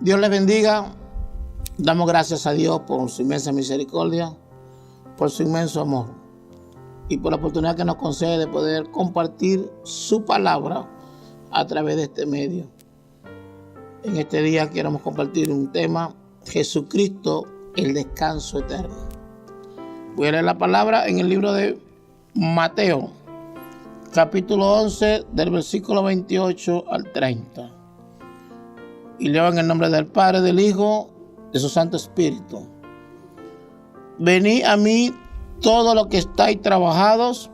Dios les bendiga. Damos gracias a Dios por su inmensa misericordia, por su inmenso amor y por la oportunidad que nos concede de poder compartir su palabra a través de este medio. En este día queremos compartir un tema: Jesucristo, el descanso eterno. Voy a leer la palabra en el libro de Mateo, capítulo 11, del versículo 28 al 30. Y leo en el nombre del Padre, del Hijo, de su Santo Espíritu. Venid a mí todos los que estáis trabajados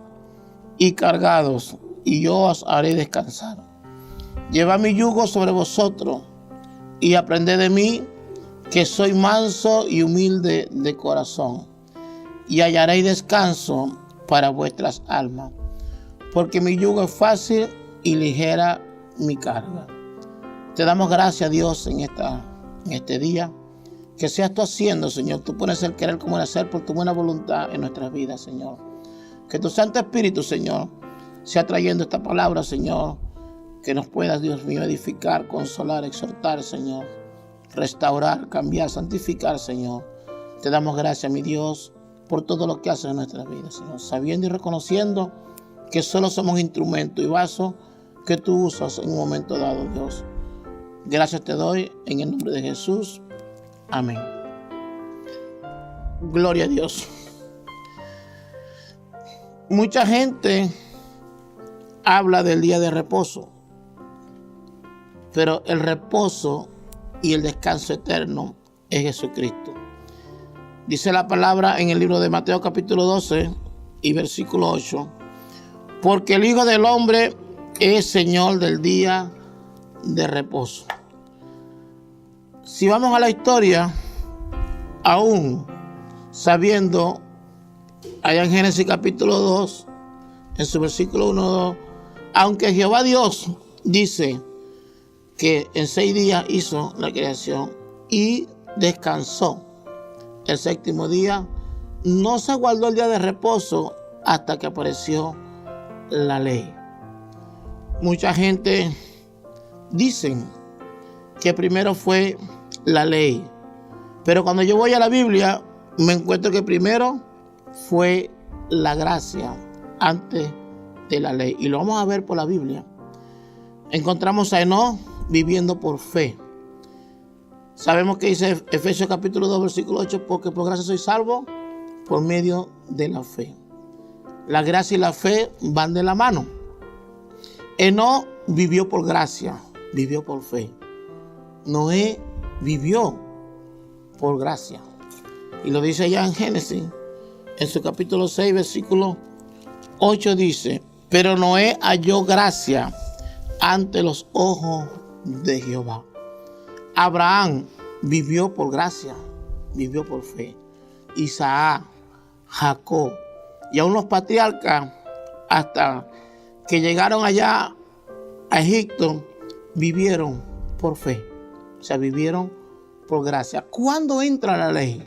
y cargados, y yo os haré descansar. Llevad mi yugo sobre vosotros y aprended de mí, que soy manso y humilde de corazón, y hallaréis descanso para vuestras almas, porque mi yugo es fácil y ligera mi carga. Te damos gracias, Dios, en este día. Que seas tú haciendo, Señor. Tú pones el querer como el hacer por tu buena voluntad en nuestras vidas, Señor. Que tu Santo Espíritu, Señor, sea trayendo esta palabra, Señor. Que nos puedas, Dios mío, edificar, consolar, exhortar, Señor. Restaurar, cambiar, santificar, Señor. Te damos gracias, mi Dios, por todo lo que haces en nuestras vidas, Señor. Sabiendo y reconociendo que solo somos instrumento y vaso que tú usas en un momento dado, Dios. Gracias te doy en el nombre de Jesús. Amén. Gloria a Dios. Mucha gente habla del día de reposo, pero el reposo y el descanso eterno es Jesucristo. Dice la palabra en el libro de Mateo capítulo 12 y versículo 8: porque el Hijo del Hombre es Señor del día de reposo. Si vamos a la historia, aún sabiendo, allá en Génesis capítulo 2, en su versículo 1-2, aunque Jehová Dios dice que en 6 días hizo la creación y descansó el séptimo día, no se guardó el día de reposo hasta que apareció la ley. Mucha gente dice que primero fue la ley, pero cuando yo voy a la Biblia me encuentro que primero fue la gracia antes de la ley, y lo vamos a ver por la Biblia. Encontramos a Enoc viviendo por fe. Sabemos que dice Efesios capítulo 2 versículo 8: porque por gracia soy salvo por medio de la fe. La gracia y la fe van de la mano. Enoc vivió por gracia, vivió por fe. Noé vivió por gracia. Y lo dice ya en Génesis, en su capítulo 6, versículo 8, dice: pero Noé halló gracia ante los ojos de Jehová. Abraham vivió por gracia, vivió por fe. Isaac, Jacob y aún los patriarcas, hasta que llegaron allá a Egipto, vivieron por fe. O sea, vivieron por gracia. ¿Cuándo entra la ley?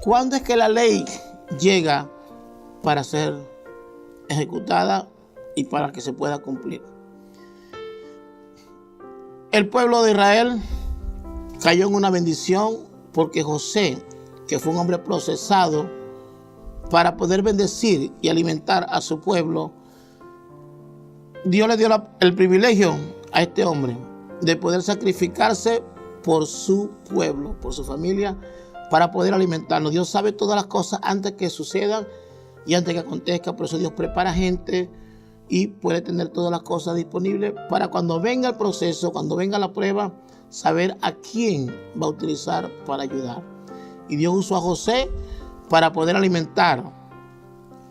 ¿Cuándo es que la ley llega para ser ejecutada y para que se pueda cumplir? El pueblo de Israel cayó en una bendición porque José, que fue un hombre procesado para poder bendecir y alimentar a su pueblo, Dios le dio el privilegio a este hombre de poder sacrificarse por su pueblo, por su familia, para poder alimentarnos. Dios sabe todas las cosas antes que sucedan y antes que acontezca. Por eso Dios prepara gente y puede tener todas las cosas disponibles para cuando venga el proceso, cuando venga la prueba, saber a quién va a utilizar para ayudar. Y Dios usó a José para poder alimentar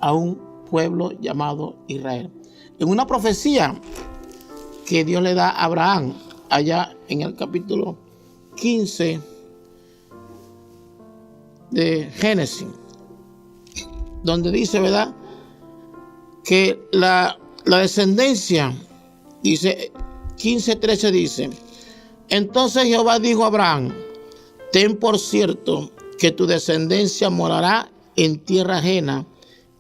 a un pueblo llamado Israel. En una profecía que Dios le da a Abraham, allá en el capítulo 15 de Génesis, donde dice, ¿verdad?, que la descendencia, dice 15:13, dice: entonces Jehová dijo a Abraham: ten por cierto que tu descendencia morará en tierra ajena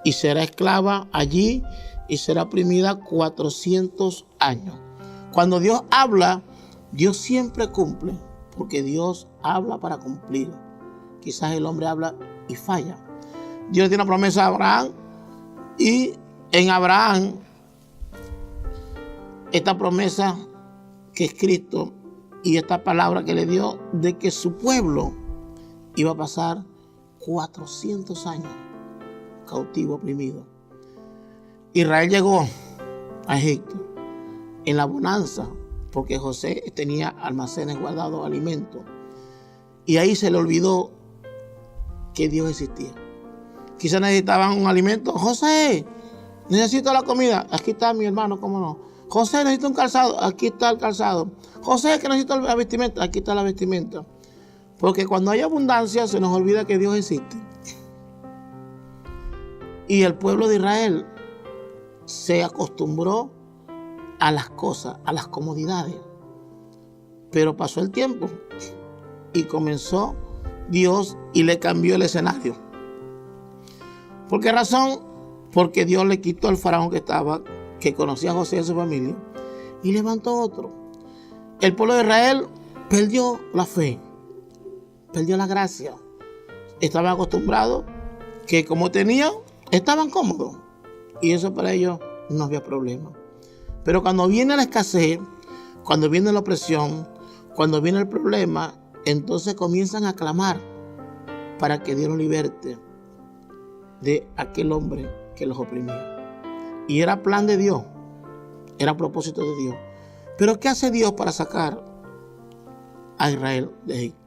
y será esclava allí y será oprimida 400 años. Cuando Dios habla Dios siempre cumple porque Dios habla para cumplir. Quizás el hombre habla y falla. Dios tiene una promesa a Abraham y en Abraham esta promesa que es Cristo y esta palabra que le dio de que su pueblo iba a pasar 400 años cautivo, oprimido. Israel llegó a Egipto en la bonanza porque José tenía almacenes guardados de alimentos y ahí se le olvidó que Dios existía. Quizás necesitaban un alimento. José, necesito la comida. Aquí está mi hermano, ¿cómo no? José, necesito un calzado. Aquí está el calzado. José, que necesito la vestimenta. Aquí está la vestimenta. Porque cuando hay abundancia se nos olvida que Dios existe. Y el pueblo de Israel se acostumbró a las cosas, a las comodidades. Pero pasó el tiempo y comenzó Dios y le cambió el escenario. ¿Por qué razón? Porque Dios le quitó al faraón que conocía a José y a su familia, y levantó otro. El pueblo de Israel perdió la fe, perdió la gracia. Estaban acostumbrados que como tenían, estaban cómodos. Y eso para ellos no había problema. Pero cuando viene la escasez, cuando viene la opresión, cuando viene el problema, entonces comienzan a clamar para que Dios los liberte de aquel hombre que los oprimía. Y era plan de Dios, era propósito de Dios. Pero ¿qué hace Dios para sacar a Israel de Egipto?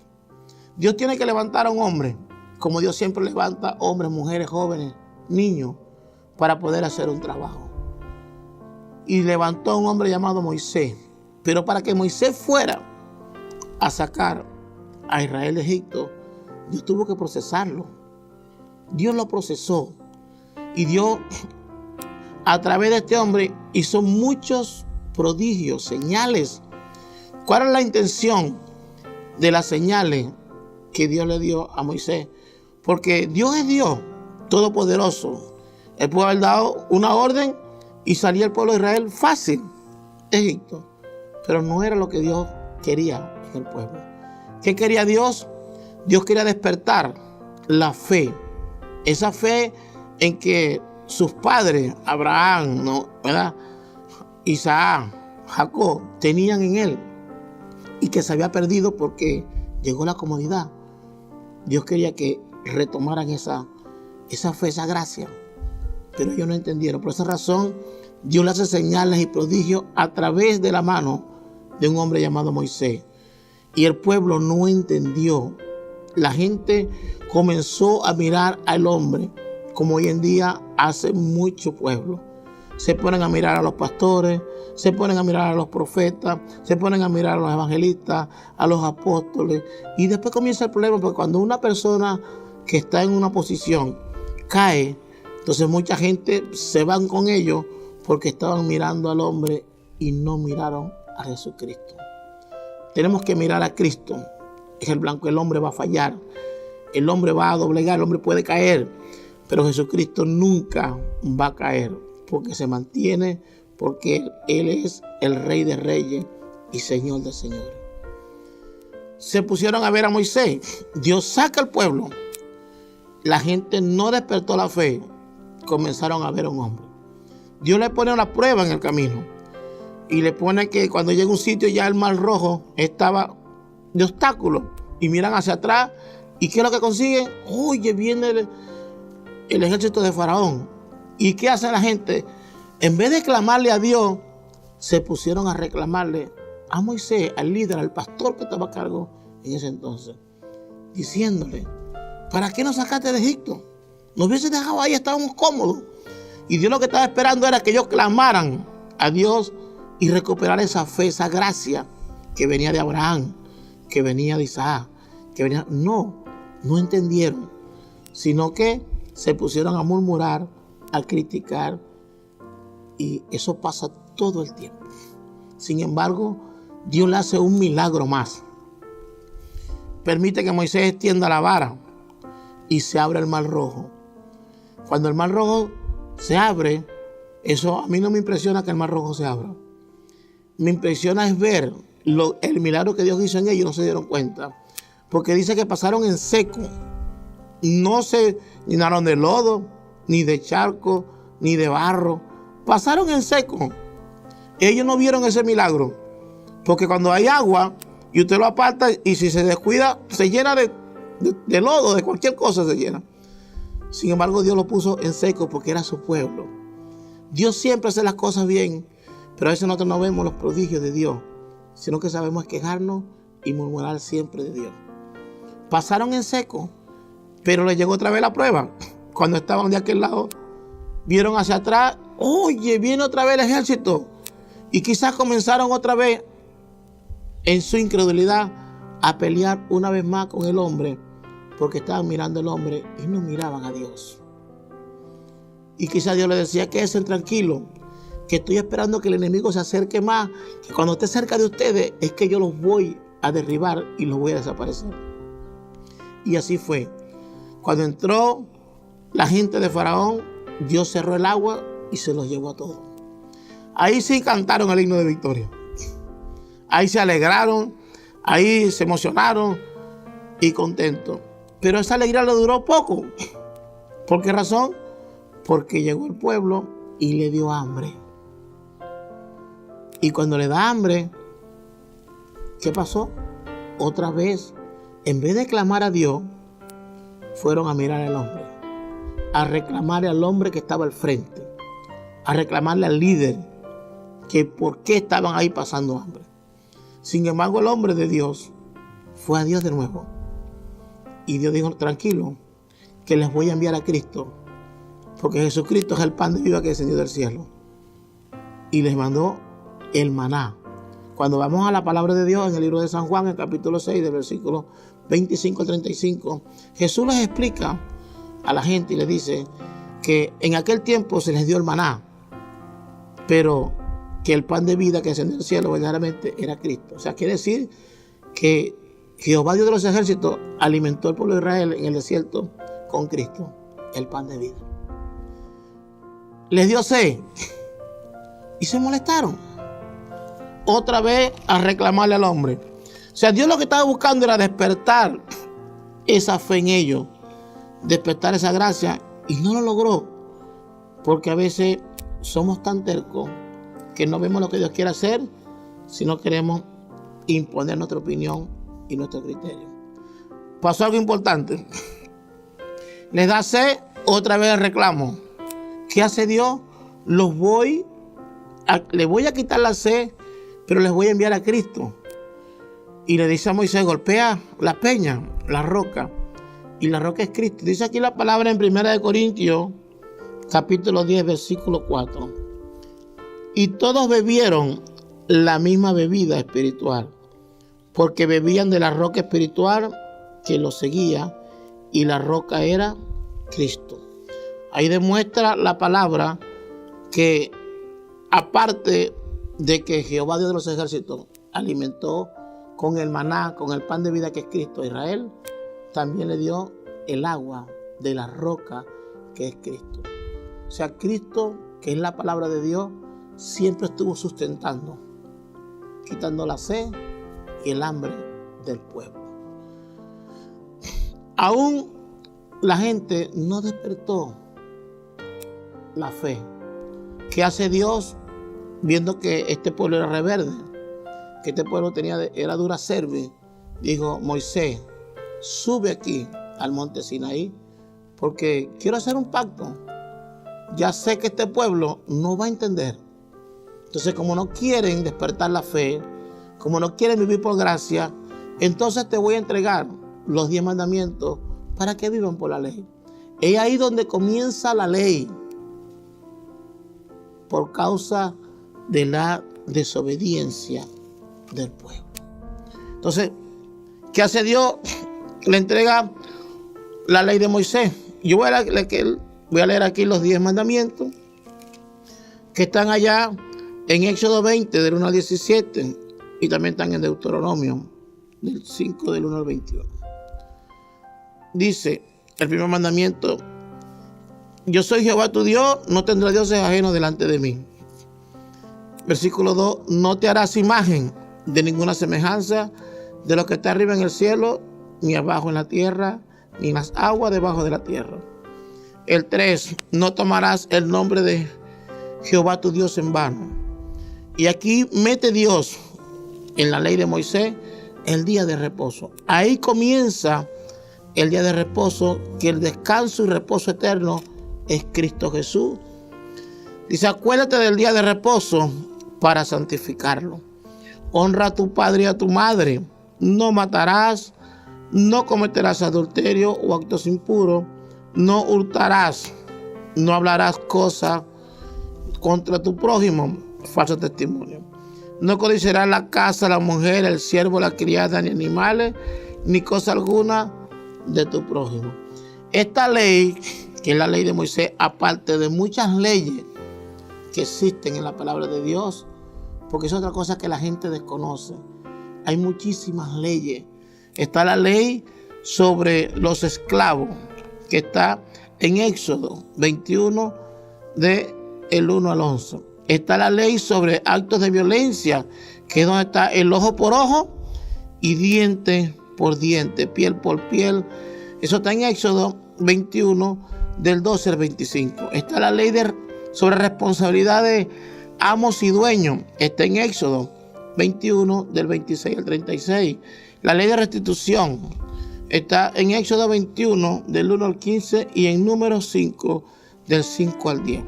Dios tiene que levantar a un hombre, como Dios siempre levanta hombres, mujeres, jóvenes, niños, para poder hacer un trabajo. Y levantó a un hombre llamado Moisés. Pero para que Moisés fuera a sacar a Israel de Egipto, Dios tuvo que procesarlo. Dios lo procesó. Y Dios, a través de este hombre, hizo muchos prodigios, señales. ¿Cuál es la intención de las señales que Dios le dio a Moisés? Porque Dios es Dios, todopoderoso. Él pudo haber dado una orden y salía el pueblo de Israel fácil de Egipto. Pero no era lo que Dios quería en el pueblo. ¿Qué quería Dios? Dios quería despertar la fe. Esa fe en que sus padres, Abraham, ¿no? ¿verdad? Isaac, Jacob, tenían en él. Y que se había perdido porque llegó la comodidad. Dios quería que retomaran esa fe, esa gracia. Pero ellos no entendieron. Por esa razón, Dios le hace señales y prodigios a través de la mano de un hombre llamado Moisés. Y el pueblo no entendió. La gente comenzó a mirar al hombre como hoy en día hace mucho pueblo. Se ponen a mirar a los pastores, se ponen a mirar a los profetas, se ponen a mirar a los evangelistas, a los apóstoles. Y después comienza el problema, porque cuando una persona que está en una posición cae, entonces mucha gente se van con ellos porque estaban mirando al hombre y no miraron a Jesucristo. Tenemos que mirar a Cristo. Es el blanco, el hombre va a fallar, el hombre va a doblegar, el hombre puede caer, pero Jesucristo nunca va a caer porque se mantiene, porque Él es el Rey de Reyes y Señor de Señores. Se pusieron a ver a Moisés. Dios saca al pueblo. La gente no despertó la fe. Comenzaron a ver a un hombre. Dios le pone una prueba en el camino y le pone que cuando llega a un sitio ya el mar rojo estaba de obstáculos y miran hacia atrás y ¿qué es lo que consiguen? Oye, viene el ejército de Faraón. ¿Y qué hace la gente? En vez de clamarle a Dios, se pusieron a reclamarle a Moisés, al líder, al pastor que estaba a cargo en ese entonces, diciéndole, ¿para qué nos sacaste de Egipto? Nos hubiese dejado ahí, estábamos cómodos. Y Dios lo que estaba esperando era que ellos clamaran a Dios y recuperar esa fe, esa gracia que venía de Abraham, que venía de Isaac, que venía... No entendieron, sino que se pusieron a murmurar, a criticar, y eso pasa todo el tiempo. Sin embargo, Dios le hace un milagro más. Permite que Moisés extienda la vara y se abre el mar rojo. Cuando el mar rojo se abre, eso a mí no me impresiona que el mar rojo se abra. Me impresiona es ver el milagro que Dios hizo en ellos no se dieron cuenta. Porque dice que pasaron en seco. No se llenaron de lodo, ni de charco, ni de barro. Pasaron en seco. Ellos no vieron ese milagro. Porque cuando hay agua y usted lo aparta y si se descuida, se llena de lodo, de cualquier cosa se llena. Sin embargo, Dios lo puso en seco porque era su pueblo. Dios siempre hace las cosas bien, pero a veces nosotros no vemos los prodigios de Dios, sino que sabemos quejarnos y murmurar siempre de Dios. Pasaron en seco, pero les llegó otra vez la prueba. Cuando estaban de aquel lado, vieron hacia atrás, oye, viene otra vez el ejército. Y quizás comenzaron otra vez, en su incredulidad, a pelear una vez más con el hombre, porque estaban mirando al hombre y no miraban a Dios. Y quizás Dios les decía, quédense tranquilos, que estoy esperando que el enemigo se acerque más, que cuando esté cerca de ustedes es que yo los voy a derribar y los voy a desaparecer. Y así fue. Cuando entró la gente de Faraón, Dios cerró el agua y se los llevó a todos. Ahí sí cantaron el himno de victoria. Ahí se alegraron, ahí se emocionaron y contentos. Pero esa alegría le duró poco. ¿Por qué razón? Porque llegó el pueblo y le dio hambre. Y cuando le da hambre, ¿qué pasó? Otra vez, en vez de clamar a Dios, fueron a mirar al hombre, a reclamarle al hombre que estaba al frente, a reclamarle al líder que por qué estaban ahí pasando hambre. Sin embargo, el hombre de Dios fue a Dios de nuevo. Y Dios dijo, tranquilo, que les voy a enviar a Cristo, porque Jesucristo es el pan de vida que descendió del cielo. Y les mandó el maná. Cuando vamos a la palabra de Dios en el libro de San Juan, en el capítulo 6, del versículo 25 al 35, Jesús les explica a la gente y les dice que en aquel tiempo se les dio el maná, pero que el pan de vida que descendió del cielo verdaderamente era Cristo. O sea, quiere decir que Jehová Dios de los ejércitos alimentó al pueblo de Israel en el desierto con Cristo, el pan de vida. Les dio sed y se molestaron. Otra vez a reclamarle al hombre. O sea, Dios lo que estaba buscando era despertar esa fe en ellos, despertar esa gracia, y no lo logró. Porque a veces somos tan tercos que no vemos lo que Dios quiere hacer, sino queremos imponer nuestra opinión y nuestro criterio. Pasó algo importante. Les da sed, otra vez el reclamo. ¿Qué hace Dios? Les voy a quitar la sed, pero les voy a enviar a Cristo. Y le dice a Moisés, golpea la peña, la roca. Y la roca es Cristo. Dice aquí la palabra en 1 Corintios, capítulo 10, versículo 4. Y todos bebieron la misma bebida espiritual, porque bebían de la roca espiritual que los seguía, y la roca era Cristo. Ahí demuestra la palabra que, aparte de que Jehová Dios de los ejércitos alimentó con el maná, con el pan de vida que es Cristo a Israel, también le dio el agua de la roca que es Cristo. O sea, Cristo, que es la palabra de Dios, siempre estuvo sustentando, quitando la sed y el hambre del pueblo. Aún la gente no despertó la fe. ¿Qué hace Dios viendo que este pueblo era rebelde? Que este pueblo era dura cerviz. Dijo, Moisés, sube aquí al monte Sinaí, porque quiero hacer un pacto. Ya sé que este pueblo no va a entender. Entonces, como no quieren despertar la fe, como no quieren vivir por gracia, entonces te voy a entregar los 10 mandamientos para que vivan por la ley. Es ahí donde comienza la ley, por causa de la desobediencia del pueblo. Entonces, ¿qué hace Dios? Le entrega la ley de Moisés. Yo voy a leer aquí los 10 mandamientos que están allá en Éxodo 20, del 1 al 17, y también están en Deuteronomio, del 5, del 1 al 21. Dice el primer mandamiento: yo soy Jehová tu Dios, no tendrás dioses ajenos delante de mí. Versículo 2, no te harás imagen de ninguna semejanza de lo que está arriba en el cielo, ni abajo en la tierra, ni en las aguas debajo de la tierra. El 3, no tomarás el nombre de Jehová tu Dios en vano. Y aquí mete Dios en la ley de Moisés el día de reposo. Ahí comienza el día de reposo, que el descanso y reposo eterno es Cristo Jesús. Dice, acuérdate del día de reposo para santificarlo. Honra a tu padre y a tu madre. No matarás, no cometerás adulterio o actos impuros, no hurtarás, no hablarás cosas contra tu prójimo, falso testimonio. No codiciarás la casa, la mujer, el siervo, la criada, ni animales, ni cosa alguna de tu prójimo. Esta ley, que es la ley de Moisés, aparte de muchas leyes que existen en la palabra de Dios, porque es otra cosa que la gente desconoce. Hay muchísimas leyes. Está la ley sobre los esclavos, que está en Éxodo 21, del 1 al 11. Está la ley sobre actos de violencia, que es donde está el ojo por ojo y diente por diente, piel por piel. Eso está en Éxodo 21, del 12 al 25. Está la ley sobre responsabilidad de amos y dueños. Está en Éxodo 21, del 26 al 36. La ley de restitución está en Éxodo 21, del 1 al 15, y en Números 5, del 5 al 10.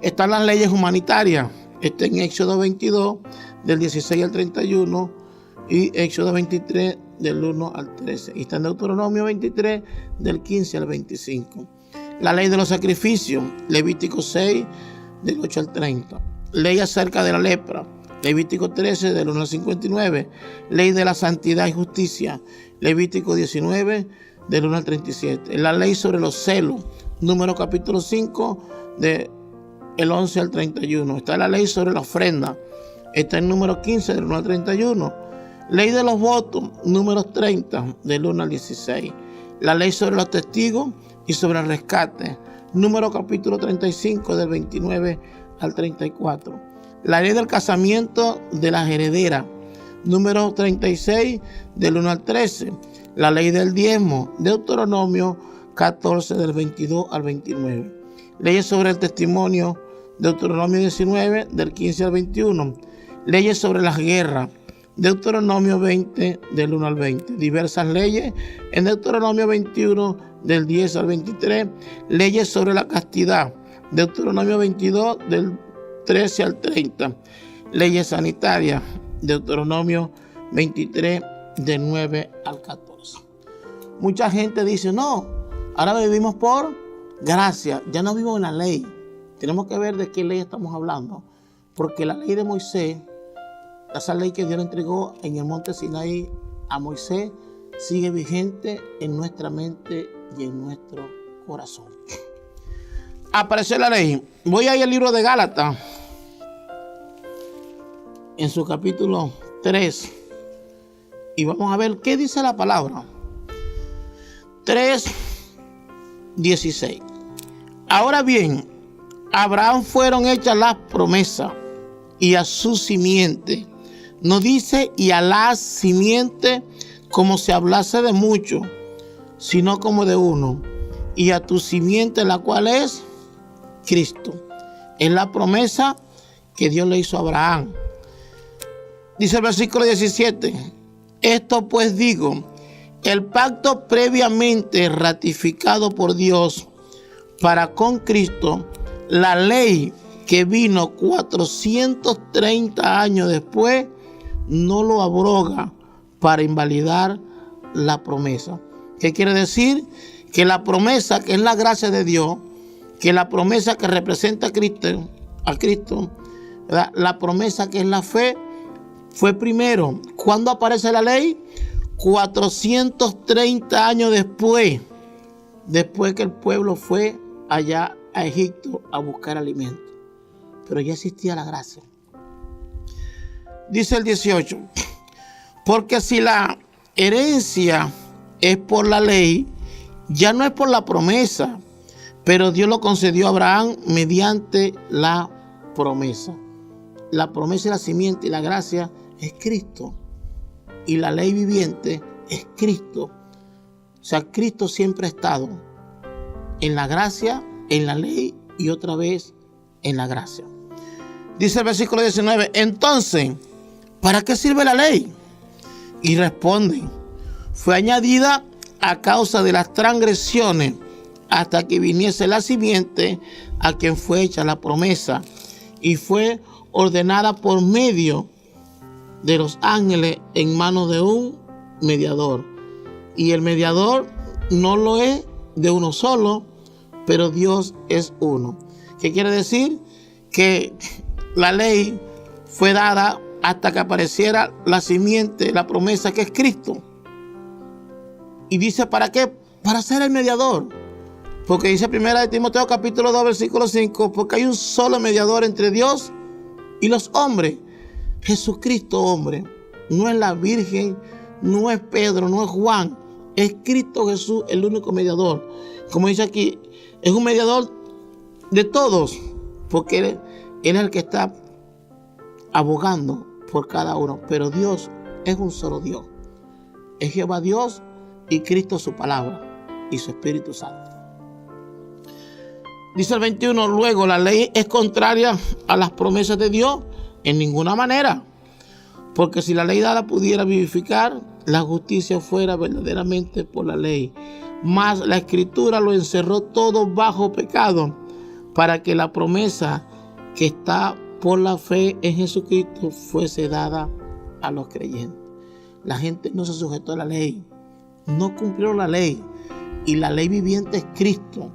Están las leyes humanitarias. Está en Éxodo 22, del 16 al 31, y Éxodo 23, del 1 al 13. Y está en Deuteronomio 23, del 15 al 25. La ley de los sacrificios, Levítico 6, del 8 al 30. Ley acerca de la lepra, Levítico 13, del 1 al 59. Ley de la santidad y justicia, Levítico 19, del 1 al 37. La ley sobre los celos, Número capítulo 5, del 11 al 31. Está la ley sobre la ofrenda. Está en Número 15, del 1 al 31. Ley de los votos, Números 30, del 1 al 16. La ley sobre los testigos y sobre el rescate, Número capítulo 35, del 29 al 34. La ley del casamiento de las herederas, Número 36, del 1 al 13. La ley del diezmo, Deuteronomio 14, del 22 al 29. Leyes sobre el testimonio, Deuteronomio 19, del 15 al 21. Leyes sobre las guerras, Deuteronomio 20, del 1 al 20. Diversas leyes en Deuteronomio 21, del 10 al 23. Leyes sobre la castidad, Deuteronomio 22, del 13 al 30. Leyes sanitarias, Deuteronomio 23, del 9 al 14. Mucha gente dice, no, ahora vivimos por gracia, ya no vivimos en la ley. Tenemos que ver de qué ley estamos hablando, porque la ley de Moisés, esa ley que Dios le entregó en el monte Sinaí a Moisés, sigue vigente en nuestra mente y en nuestro corazón. Apareció la ley. Voy a ir al libro de Gálatas, en su capítulo 3, y vamos a ver qué dice la palabra. 3:16. Ahora bien, a Abraham fueron hechas las promesas, y a su simiente. No dice y a la simiente como si hablase de mucho, sino como de uno. Y a tu simiente, la cual es Cristo. Es la promesa que Dios le hizo a Abraham. Dice el versículo 17. Esto pues digo, el pacto previamente ratificado por Dios para con Cristo, la ley que vino 430 años después, no lo abroga para invalidar la promesa. ¿Qué quiere decir? Que la promesa, que es la gracia de Dios, que la promesa que representa a Cristo, ¿verdad? La promesa que es la fe, fue primero. ¿Cuándo aparece la ley? 430 años después que el pueblo fue allá a Egipto a buscar alimento. Pero ya existía la gracia. Dice el 18, porque si la herencia es por la ley, ya no es por la promesa, pero Dios lo concedió a Abraham mediante la promesa. La promesa y la simiente y la gracia es Cristo. Y la ley viviente es Cristo. O sea, Cristo siempre ha estado en la gracia, en la ley y otra vez en la gracia. Dice el versículo 19, entonces, ¿para qué sirve la ley? Y responden, fue añadida a causa de las transgresiones hasta que viniese la simiente a quien fue hecha la promesa y fue ordenada por medio de los ángeles en manos de un mediador. Y el mediador no lo es de uno solo, pero Dios es uno. ¿Qué quiere decir? Que la ley fue dada hasta que apareciera la simiente, la promesa que es Cristo. Y dice, ¿para qué? Para ser el mediador. Porque dice 1 Timoteo capítulo 2 versículo 5, porque hay un solo mediador entre Dios y los hombres, Jesucristo hombre. No es la Virgen, no es Pedro, no es Juan, es Cristo Jesús el único mediador. Como dice aquí, es un mediador de todos, porque Él es el que está abogando por cada uno. Pero Dios es un solo Dios. Es Jehová Dios y Cristo su palabra y su Espíritu Santo. Dice el 21, luego la ley es contraria a las promesas de Dios en ninguna manera. Porque si la ley dada pudiera vivificar, la justicia fuera verdaderamente por la ley. Mas la Escritura lo encerró todo bajo pecado, para que la promesa que está por la fe en Jesucristo fuese dada a los creyentes. La gente no se sujetó a la ley, no cumplió la ley, y la ley viviente es Cristo,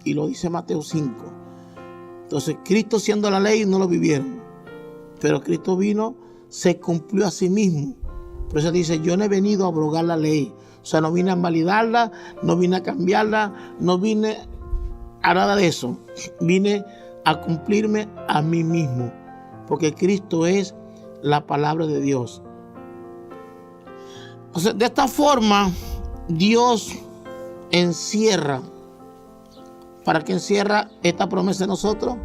y lo dice Mateo 5. Entonces Cristo siendo la ley no lo vivieron, pero Cristo vino, se cumplió a sí mismo. Por eso dice, yo no he venido a abrogar la ley. O sea, no vine a validarla, no vine a cambiarla, no vine a nada de eso. Vine a cumplirme a mí mismo, porque Cristo es la palabra de Dios. O sea, de esta forma, Dios encierra. ¿Para qué encierra esta promesa en nosotros?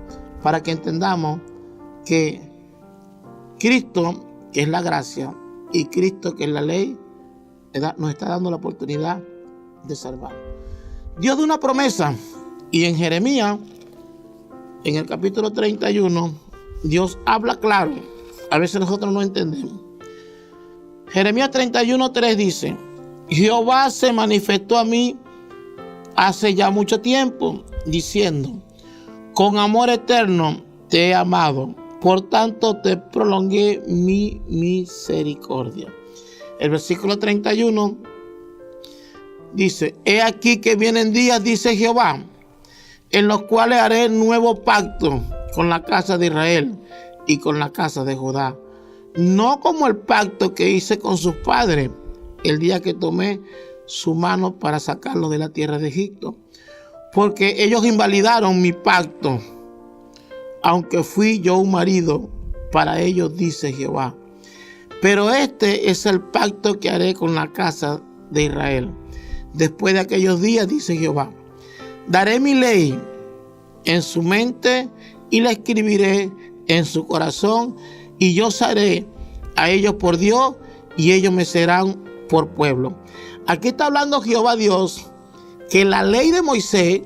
Para que entendamos que Cristo, que es la gracia, y Cristo, que es la ley, nos está dando la oportunidad de salvar. Dios dio una promesa, y en Jeremías, en el capítulo 31, Dios habla claro. A veces nosotros no entendemos. Jeremías 31:3 dice, Jehová se manifestó a mí hace ya mucho tiempo, diciendo, con amor eterno te he amado, por tanto te prolongué mi misericordia. El versículo 31 dice, he aquí que vienen días, dice Jehová, en los cuales haré nuevo pacto con la casa de Israel y con la casa de Judá, no como el pacto que hice con sus padres el día que tomé su mano para sacarlos de la tierra de Egipto, porque ellos invalidaron mi pacto, aunque fui yo un marido para ellos, dice Jehová. Pero este es el pacto que haré con la casa de Israel. Después de aquellos días, dice Jehová, daré mi ley en su mente y la escribiré en su corazón, y yo seré a ellos por Dios y ellos me serán por pueblo. Aquí está hablando Jehová Dios que la ley de Moisés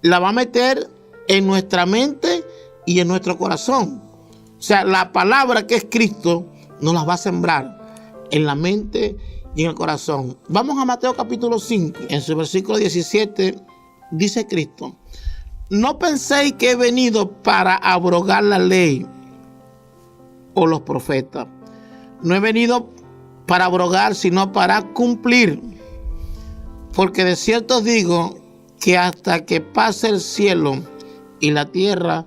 la va a meter en nuestra mente y en nuestro corazón. O sea, la palabra que es Cristo nos la va a sembrar en la mente y en el corazón. Vamos a Mateo capítulo 5. En su versículo 17 dice Cristo, no penséis que he venido para abrogar la ley o los profetas. No he venido para abrogar, sino para cumplir. Porque de cierto os digo que hasta que pase el cielo y la tierra,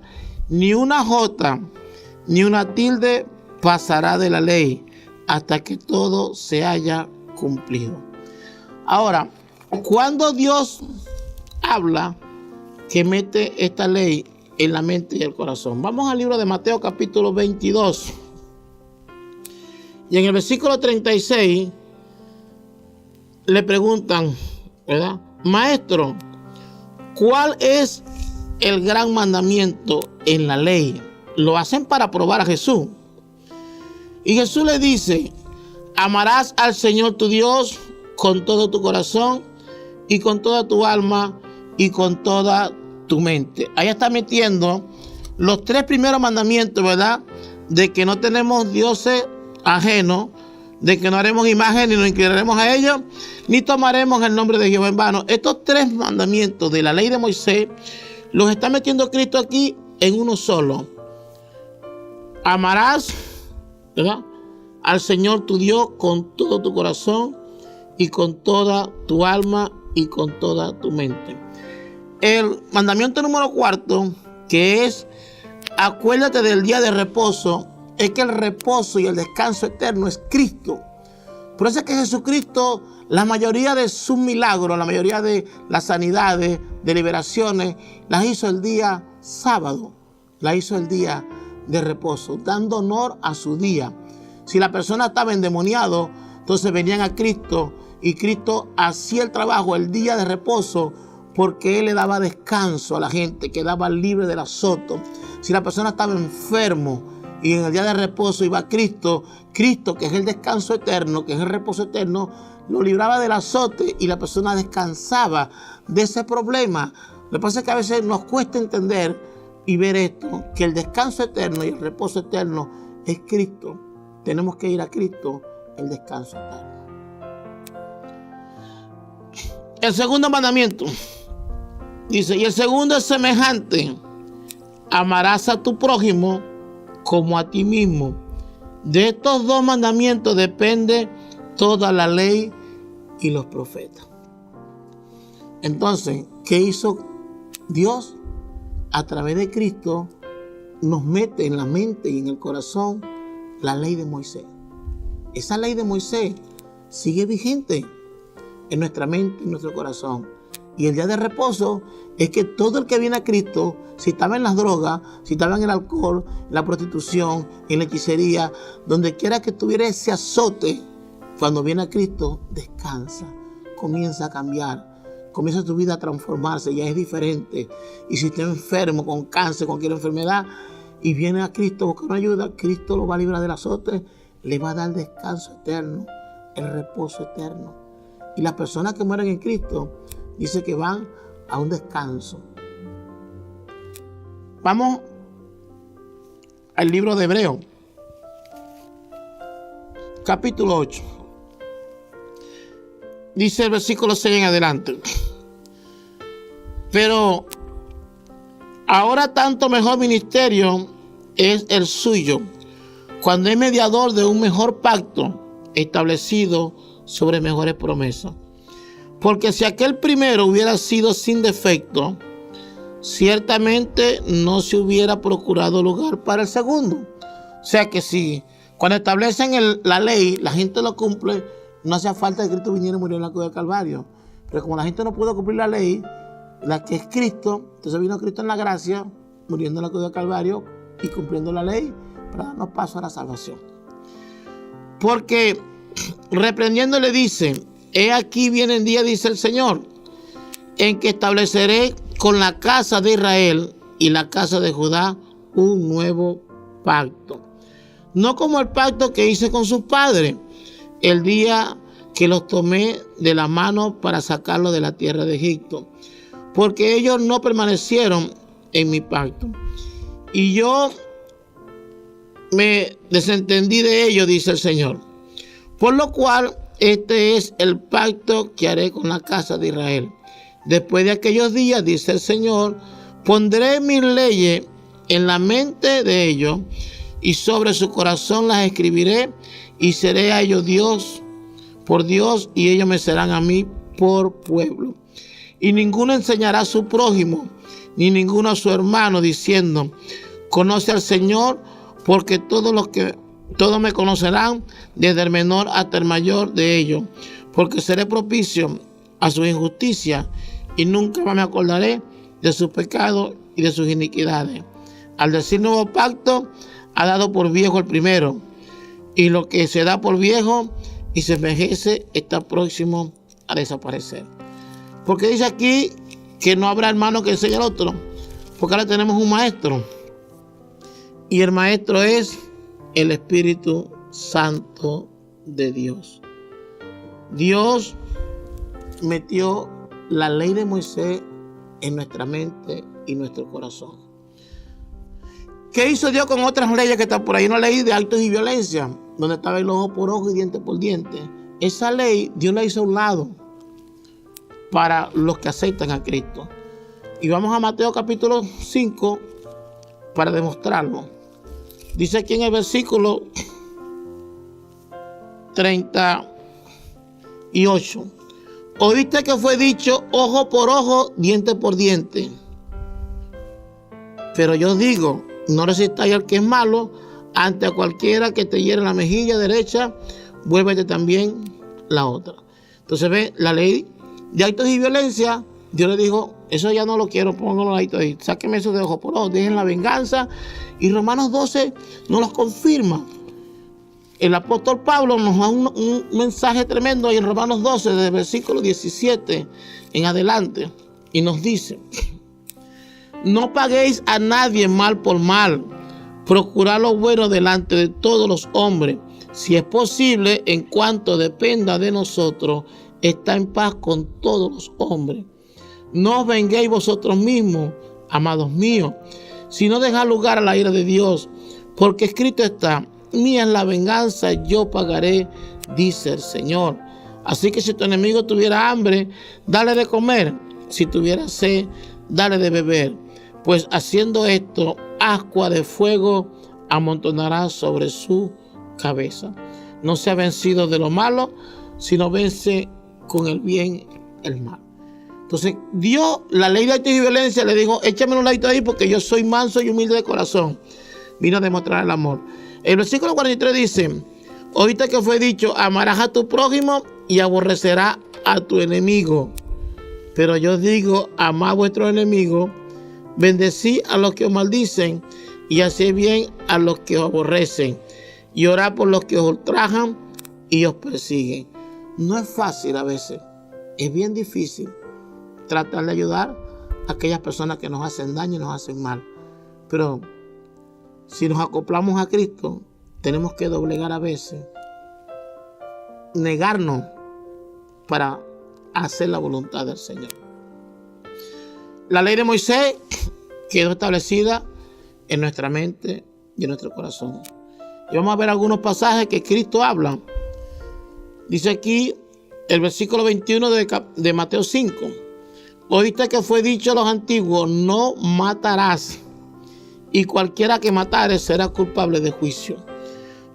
ni una jota ni una tilde pasará de la ley hasta que todo se haya cumplido. Ahora, cuando Dios habla que mete esta ley en la mente y el corazón, vamos al libro de Mateo capítulo 22. Y en el versículo 36 le preguntan, ¿verdad? Maestro, ¿cuál es el gran mandamiento en la ley? Lo hacen para probar a Jesús. Y Jesús le dice, amarás al Señor tu Dios con todo tu corazón y con toda tu alma y con toda tu mente. Ahí está metiendo los 3 primeros mandamientos, ¿verdad? De que no tenemos dioses ajenos, de que no haremos imagen ni nos inclinaremos a ellos, ni tomaremos el nombre de Jehová en vano. Estos 3 mandamientos de la ley de Moisés los está metiendo Cristo aquí en uno solo. Amarás, ¿verdad?, al Señor tu Dios con todo tu corazón y con toda tu alma y con toda tu mente. El mandamiento número 4, que es acuérdate del día de reposo, es que el reposo y el descanso eterno es Cristo. Por eso es que Jesucristo, la mayoría de sus milagros, la mayoría de las sanidades, de liberaciones, las hizo el día sábado, las hizo el día de reposo, dando honor a su día. Si la persona estaba endemoniado, entonces venían a Cristo y Cristo hacía el trabajo el día de reposo porque Él le daba descanso a la gente, quedaba libre del azoto. Si la persona estaba enfermo y en el día de reposo iba a Cristo, Cristo, que es el descanso eterno, que es el reposo eterno, lo libraba del azote y la persona descansaba de ese problema. Lo que pasa es que a veces nos cuesta entender y ver esto, que el descanso eterno y el reposo eterno es Cristo. Tenemos que ir a Cristo, el descanso eterno. El segundo mandamiento dice, y el segundo es semejante, amarás a tu prójimo como a ti mismo. De estos 2 mandamientos depende toda la ley y los profetas. Entonces, ¿qué hizo Dios? A través de Cristo nos mete en la mente y en el corazón la ley de Moisés. Esa ley de Moisés sigue vigente en nuestra mente y en nuestro corazón. Y el día de reposo es que todo el que viene a Cristo, si estaba en las drogas, si estaba en el alcohol, en la prostitución, en la hechicería, donde quiera que tuviera ese azote, cuando viene a Cristo, descansa, comienza a cambiar, comienza tu vida a transformarse, ya es diferente. Y si está enfermo, con cáncer, con cualquier enfermedad, y viene a Cristo buscando ayuda, Cristo lo va a librar del azote, le va a dar descanso eterno, el reposo eterno. Y las personas que mueren en Cristo, dice que van a un descanso. Vamos al libro de Hebreos, capítulo 8. Dice el versículo 6 en adelante. Pero ahora tanto mejor ministerio es el suyo, cuando es mediador de un mejor pacto establecido sobre mejores promesas. Porque si aquel primero hubiera sido sin defecto, ciertamente no se hubiera procurado lugar para el segundo. O sea que si cuando establecen la ley, la gente lo cumple, no hacía falta que Cristo viniera y muriera en la cruz del Calvario. Pero como la gente no pudo cumplir la ley, la que es Cristo, entonces vino Cristo en la gracia, muriendo en la cruz del Calvario y cumpliendo la ley para darnos paso a la salvación. Porque reprendiéndole dice, he aquí viene el día, dice el Señor, en que estableceré con la casa de Israel y la casa de Judá un nuevo pacto. No como el pacto que hice con sus padres, el día que los tomé de la mano para sacarlos de la tierra de Egipto, porque ellos no permanecieron en mi pacto. Y yo me desentendí de ellos, dice el Señor. Por lo cual, este es el pacto que haré con la casa de Israel. Después de aquellos días, dice el Señor, pondré mis leyes en la mente de ellos y sobre su corazón las escribiré y seré a ellos Dios, por Dios, y ellos me serán a mí por pueblo. Y ninguno enseñará a su prójimo, ni ninguno a su hermano, diciendo, conoce al Señor, porque todos me conocerán, desde el menor hasta el mayor de ellos, porque seré propicio a su injusticia y nunca más me acordaré de sus pecados y de sus iniquidades. Al decir nuevo pacto, ha dado por viejo el primero, y lo que se da por viejo y se envejece está próximo a desaparecer. Porque dice aquí que no habrá hermano que enseñe al otro, porque ahora tenemos un maestro, y el maestro es el Espíritu santo de Dios. Dios metió la ley de Moisés en nuestra mente y nuestro corazón. ¿Qué hizo Dios con otras leyes que están por ahí? Una ley de actos y violencia, donde estaba el ojo por ojo y diente por diente. Esa ley Dios la hizo a un lado para los que aceptan a Cristo. Y vamos a Mateo capítulo 5 para demostrarlo. Dice aquí en el versículo 38. Oíste que fue dicho ojo por ojo, diente por diente. Pero yo digo, no resistáis al que es malo, ante cualquiera que te hiere la mejilla derecha, vuélvete también la otra. Entonces ve, la ley de actos y violencia, Dios le dijo, eso ya no lo quiero, póngalo ahí, sáqueme eso de ojo por ojo, dejen la venganza. Y Romanos 12 nos los confirma. El apóstol Pablo nos da un mensaje tremendo ahí en Romanos 12, desde el versículo 17 en adelante, y nos dice: no paguéis a nadie mal por mal, procurad lo bueno delante de todos los hombres. Si es posible, en cuanto dependa de nosotros, está en paz con todos los hombres. No os venguéis vosotros mismos, amados míos, sino dejad lugar a la ira de Dios, porque escrito está: mía es la venganza, yo pagaré, dice el Señor. Así que si tu enemigo tuviera hambre, dale de comer; si tuviera sed, dale de beber. Pues haciendo esto, ascua de fuego amontonará sobre su cabeza. No sea vencido de lo malo, sino vence con el bien el mal. Entonces, Dios, la ley de actos y violencia, le dijo: échame un ladito ahí porque yo soy manso y humilde de corazón. Vino a demostrar el amor. El versículo 43 dice: oíste que fue dicho, amarás a tu prójimo y aborrecerás a tu enemigo. Pero yo digo, amad a vuestros enemigos, bendecid a los que os maldicen y haced bien a los que os aborrecen, y orad por los que os ultrajan y os persiguen. No es fácil a veces, es bien difícil tratar de ayudar a aquellas personas que nos hacen daño y nos hacen mal. Pero si nos acoplamos a Cristo, tenemos que doblegar a veces, negarnos para hacer la voluntad del Señor. La ley de Moisés quedó establecida en nuestra mente y en nuestro corazón. Y vamos a ver algunos pasajes que Cristo habla. Dice aquí el versículo 21 de Mateo 5. Oíste que fue dicho a los antiguos, no matarás, y cualquiera que matare será culpable de juicio.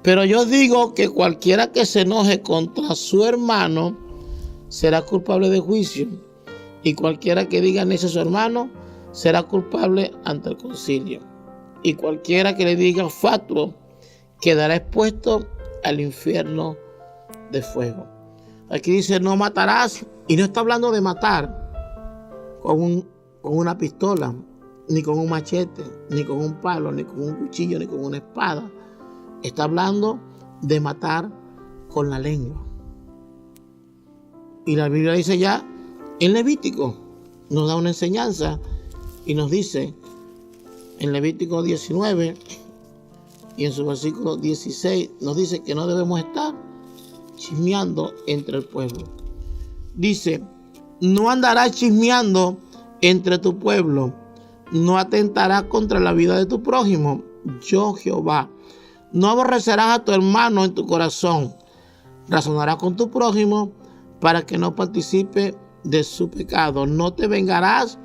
Pero yo digo que cualquiera que se enoje contra su hermano será culpable de juicio, y cualquiera que diga necio a su hermano será culpable ante el concilio, y cualquiera que le diga fatuo quedará expuesto al infierno de fuego. Aquí dice no matarás, y no está hablando de matar con una pistola, ni con un machete, ni con un palo, ni con un cuchillo, ni con una espada. Está hablando de matar con la lengua. Y la Biblia dice ya en Levítico, nos da una enseñanza y nos dice en Levítico 19 y en su versículo 16, nos dice que no debemos estar chismeando entre el pueblo. Dice: no andarás chismeando entre tu pueblo, no atentarás contra la vida de tu prójimo, yo Jehová. No aborrecerás a tu hermano en tu corazón, razonarás con tu prójimo para que no participe de su pecado. No te vengarás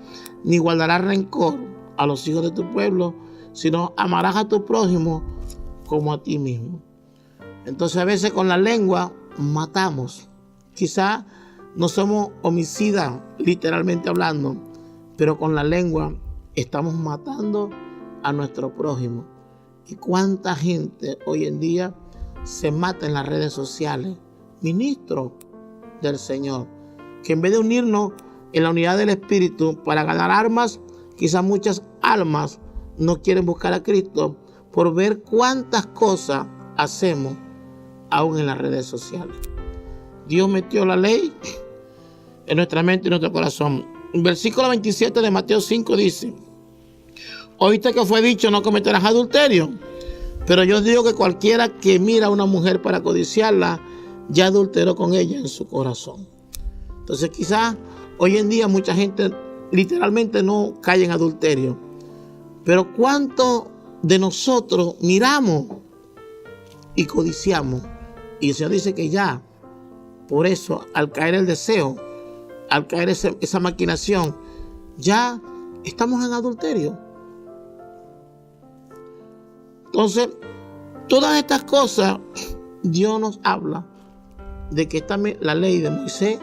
ni guardarás rencor a los hijos de tu pueblo, sino amarás a tu prójimo como a ti mismo. Entonces a veces con la lengua matamos. Quizá no somos homicidas literalmente hablando, pero con la lengua estamos matando a nuestro prójimo. ¿Y cuánta gente hoy en día se mata en las redes sociales? Ministros del Señor, que en vez de unirnos en la unidad del Espíritu para ganar almas, quizás muchas almas no quieren buscar a Cristo por ver cuántas cosas hacemos aún en las redes sociales. Dios metió la ley en nuestra mente y en nuestro corazón. El versículo 27 de Mateo 5 dice: oíste que fue dicho, no cometerás adulterio. Pero yo digo que cualquiera que mira a una mujer para codiciarla, ya adulteró con ella en su corazón. Entonces quizás hoy en día mucha gente literalmente no cae en adulterio. Pero ¿cuántos de nosotros miramos y codiciamos? Y el Señor dice que ya, por eso, al caer el deseo, al caer esa maquinación, ya estamos en adulterio. Entonces, todas estas cosas, Dios nos habla de que la ley de Moisés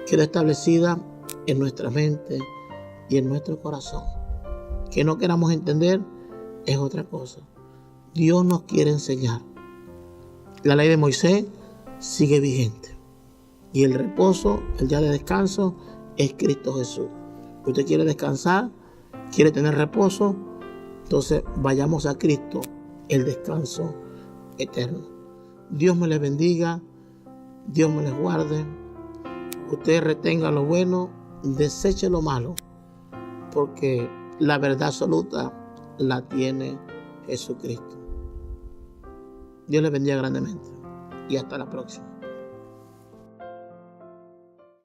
queda establecida en nuestra mente y en nuestro corazón. Que no queramos entender es otra cosa. Dios nos quiere enseñar. La ley de Moisés sigue vigente. Y el reposo, el día de descanso, es Cristo Jesús. ¿Usted quiere descansar? ¿Quiere tener reposo? Entonces vayamos a Cristo, el descanso eterno. Dios me les bendiga. Dios me les guarde. Usted retenga lo bueno, deseche lo malo, porque la verdad absoluta la tiene Jesucristo. Dios les bendiga grandemente y hasta la próxima.